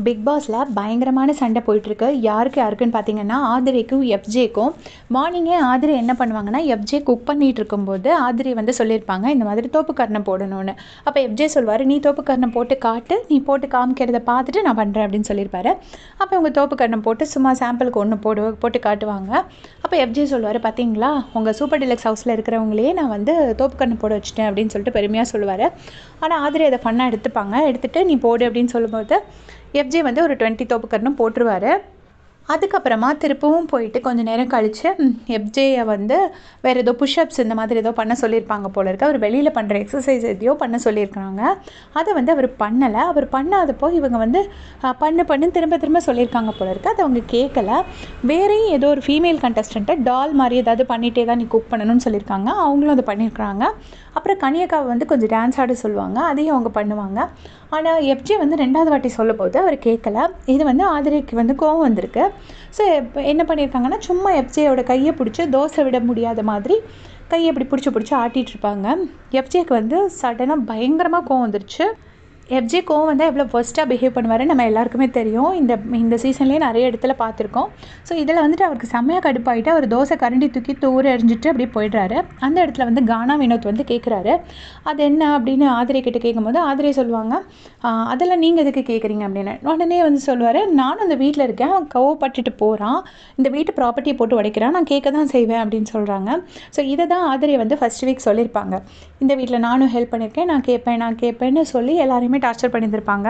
Big பாஸில் பயங்கரமான சண்டை போயிட்டுருக்கு. யாருக்குன்னு பார்த்தீங்கன்னா ஆதிரைக்கும் எஃப்ஜேக்கும். மார்னிங்கே ஆதிரை என்ன பண்ணுவாங்கன்னா, எஃப்ஜே குக் பண்ணிகிட்டு இருக்கும்போது ஆதிரை வந்து சொல்லியிருப்பாங்க இந்த மாதிரி தோப்புக்கரணம் போடணும்னு. அப்போ எஃப்ஜே சொல்வார், நீ தோப்புக்கரணம் போட்டு காட்டு, நீ போட்டு காமிக்கிறத பார்த்துட்டு நான் பண்ணுறேன் அப்படின்னு சொல்லியிருப்பாரு. அப்போ இவங்க தோப்புக்கரணம் போட்டு சும்மா சாம்பிளுக்கு ஒன்று போட்டு காட்டுவாங்க. அப்போ எஃப்ஜே சொல்லுவார், பார்த்தீங்களா உங்கள் சூப்பர் டிலக்ஸ் ஹவுஸில் இருக்கிறவங்களே நான் வந்து தோப்புக்கரணம் போட வச்சுட்டேன் அப்படின்னு சொல்லிட்டு பெருமையாக சொல்லுவார். ஆனால் ஆதிரை அதை ஃபன்னாக எடுத்துட்டு நீ போடு அப்படின்னு சொல்லும்போது எஃப்ஜே வந்து ஒரு 20 தோப்புக்கரணம் போட்டுருவார். அதுக்கப்புறமா திருப்பவும் போயிட்டு கொஞ்சம் நேரம் கழித்து எஃப்ஜேயை வந்து வேறு ஏதோ புஷ்அப்ஸ் இந்த மாதிரி ஏதோ பண்ண சொல்லியிருப்பாங்க போல இருக்குது. அவர் வெளியில் பண்ணுற எக்ஸசைஸ் எதையோ பண்ண சொல்லியிருக்காங்க. அதை வந்து அவர் பண்ணலை. அவர் பண்ணாதப்போ இவங்க வந்து பண்ணு திரும்ப சொல்லியிருக்காங்க போல இருக்குது. அதை அவங்க கேட்கல. வேறையும் ஏதோ ஒரு ஃபீமேல் கண்டஸ்டண்ட்டை டால் மாதிரி ஏதாவது பண்ணிகிட்டே தான் நீ குக் பண்ணணும்னு சொல்லியிருக்காங்க. அவங்களும் அதை பண்ணியிருக்காங்க. அப்புறம் கனியக்காவை வந்து கொஞ்சம் டான்ஸ் ஆட சொல்லுவாங்க. அதையும் அவங்க பண்ணுவாங்க. ஆனால் எஃப்ஜே வந்து 2வது வாட்டி சொல்லும்போது அவர் கேட்கல. இது வந்து ஆதிரைக்கு வந்து கோவம் வந்திருக்கு. ஸோ என்ன பண்ணியிருக்காங்கன்னா, சும்மா எஃப்ஜேயோட கையை பிடிச்சி தோசை விட முடியாத மாதிரி கையை இப்படி பிடிச்சி ஆட்டிகிட்ருப்பாங்க. எஃப்ஜேக்கு வந்து சடனாக பயங்கரமாக கோவம் வந்துருச்சு. எஃப்ஜே கோவம் வந்தால் எவ்வளோ ஃபர்ஸ்ட்டாக பிஹேவ் பண்ணுவார் நம்ம எல்லாருக்குமே தெரியும். இந்த சீசன்லேயே நிறைய இடத்துல பார்த்துருக்கோம். ஸோ இதில் வந்துட்டு அவருக்கு செம்மையாக கடுப்பாகிட்டு அவர் தோசை கரண்டி தூக்கி தூர எறிஞ்சிட்டு அப்படியே போயிடுறாரு. அந்த இடத்துல வந்து கானா வினோத் வந்து கேட்குறாரு, அது என்ன அப்படின்னு ஆதிரை கிட்ட கேட்கும்போது ஆதிரை சொல்லுவாங்க, அதெல்லாம் நீங்கள் எதுக்கு கேட்குறீங்க அப்படின்னு. உடனே வந்து சொல்லுவார், நானும் அந்த வீட்டில் இருக்கேன், கோவப்பட்டுட்டு போகிறான், இந்த வீட்டு ப்ராப்பர்ட்டியை போட்டு உடைக்கிறான், நான் கேட்க தான் செய்வேன் அப்படின்னு சொல்கிறாங்க. ஸோ இதை தான் ஆதிரை வந்து ஃபர்ஸ்ட் வீக் சொல்லியிருப்பாங்க. இந்த வீட்டில் நானும் ஹெல்ப் பண்ணியிருக்கேன், நான் கேட்பேன்னு சொல்லி எல்லாரையுமே டார்ச்சர் பண்ணியிருந்திருப்பாங்க.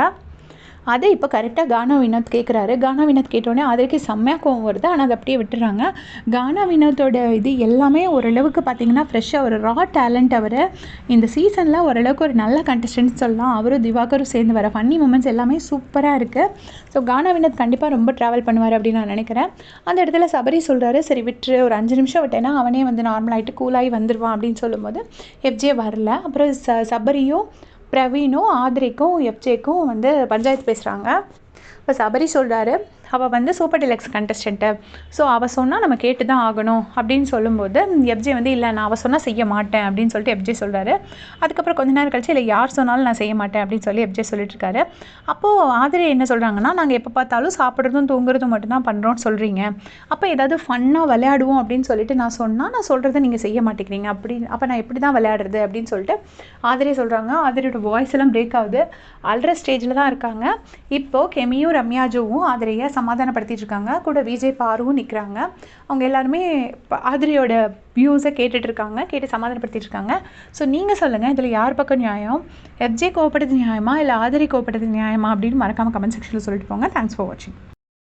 அதை இப்போ கரெக்டாக கானா வினோத் கேட்குறாரு. கானா வினோத் கேட்டோடனே அதற்கு செம்மையாக கோவம் வருது. ஆனால் அதை அப்படியே விட்டுறாங்க. கானா வினோத்தோட இது எல்லாமே ஓரளவுக்கு பார்த்திங்கன்னா ஃப்ரெஷ்ஷாக ஒரு ரா டேலண்ட். அவர் இந்த சீசனில் ஓரளவுக்கு ஒரு நல்ல கண்டஸ்டன்ட் சொல்லலாம். அவரும் திவாகரும் சேர்ந்து வர ஃபன்னி மூமெண்ட்ஸ் எல்லாமே சூப்பராக இருக்குது. ஸோ கானா வினோத் கண்டிப்பாக ரொம்ப ட்ராவல் பண்ணுவார் அப்படின்னு நான் நினைக்கிறேன். அந்த இடத்துல சபரி சொல்கிறாரு, சரி விட்டுரு, ஒரு 5 நிமிஷம் விட்டேன்னா அவனே வந்து நார்மலாகிட்டு கூலாகி வந்துடுவான் அப்படின்னு சொல்லும்போது எஃப்ஜே வரல. அப்புறம் பிரவீனும் ஆதிரைக்கும் எஃப்ஜேக்கும் வந்து பஞ்சாயத்து பேசுகிறாங்க. இப்போ சபரி சொல்கிறாரு, அவள் வந்து சூப்பர் டிலக்ஸ் கண்டஸ்டண்ட்டு, ஸோ அவள் சொன்னால் நம்ம கேட்டு தான் ஆகணும் அப்படின்னு சொல்லும்போது எஃப்ஜே வந்து இல்லை நான் அவள் சொன்னால் செய்ய மாட்டேன் அப்படின்னு சொல்லிட்டு எஃப்ஜே சொல்கிறாரு. அதுக்கப்புறம் கொஞ்ச நேரம் கழிச்சு இல்லை யார் சொன்னாலும் நான் செய்ய மாட்டேன் அப்படின்னு சொல்லி எஃப்ஜே சொல்லிட்டுருக்காரு. அப்போது ஆதிரை என்ன சொல்கிறாங்கன்னா, நாங்கள் எப்போ பார்த்தாலும் சாப்பிட்றதும் தூங்குறதும் மட்டும்தான் பண்ணுறோன்னு சொல்கிறீங்க, அப்போ ஏதாவது ஃபன்னாக விளையாடுவோம் அப்படின்னு சொல்லிட்டு நான் சொல்கிறத நீங்கள் செய்ய மாட்டேங்கிறீங்க, அப்போ நான் எப்படி தான் விளையாடுறது அப்படின்னு சொல்லிட்டு ஆதிரை சொல்கிறாங்க. ஆதிரையோட வாய்ஸ் எல்லாம் பிரேக் ஆகுது. அல்ற ஸ்டேஜில் தான் இருக்காங்க. இப்போது கெமியும் ரம்யாஜுவும் ஆதிரையை சமாதானப்படுத்திட்டு இருக்காங்க. கூட விஜய் பாருவும் நிற்கிறாங்க. அவங்க எல்லாருமே ஆதிரையோட வியூஸை கேட்டு சமாதானப்படுத்திட்டு இருக்காங்க. ஸோ நீங்கள் சொல்லுங்கள், இதில் யார் பக்கம் நியாயம்? எஃப்ஜே கோவப்படுறது நியாயமா இல்லை ஆதிரை கோவப்படுறது நியாயமா அப்படின்னு மறக்காமல் கமெண்ட் செக்ஷனில் சொல்லிட்டு போங்க. தேங்க்ஸ் ஃபார் வாட்சிங்.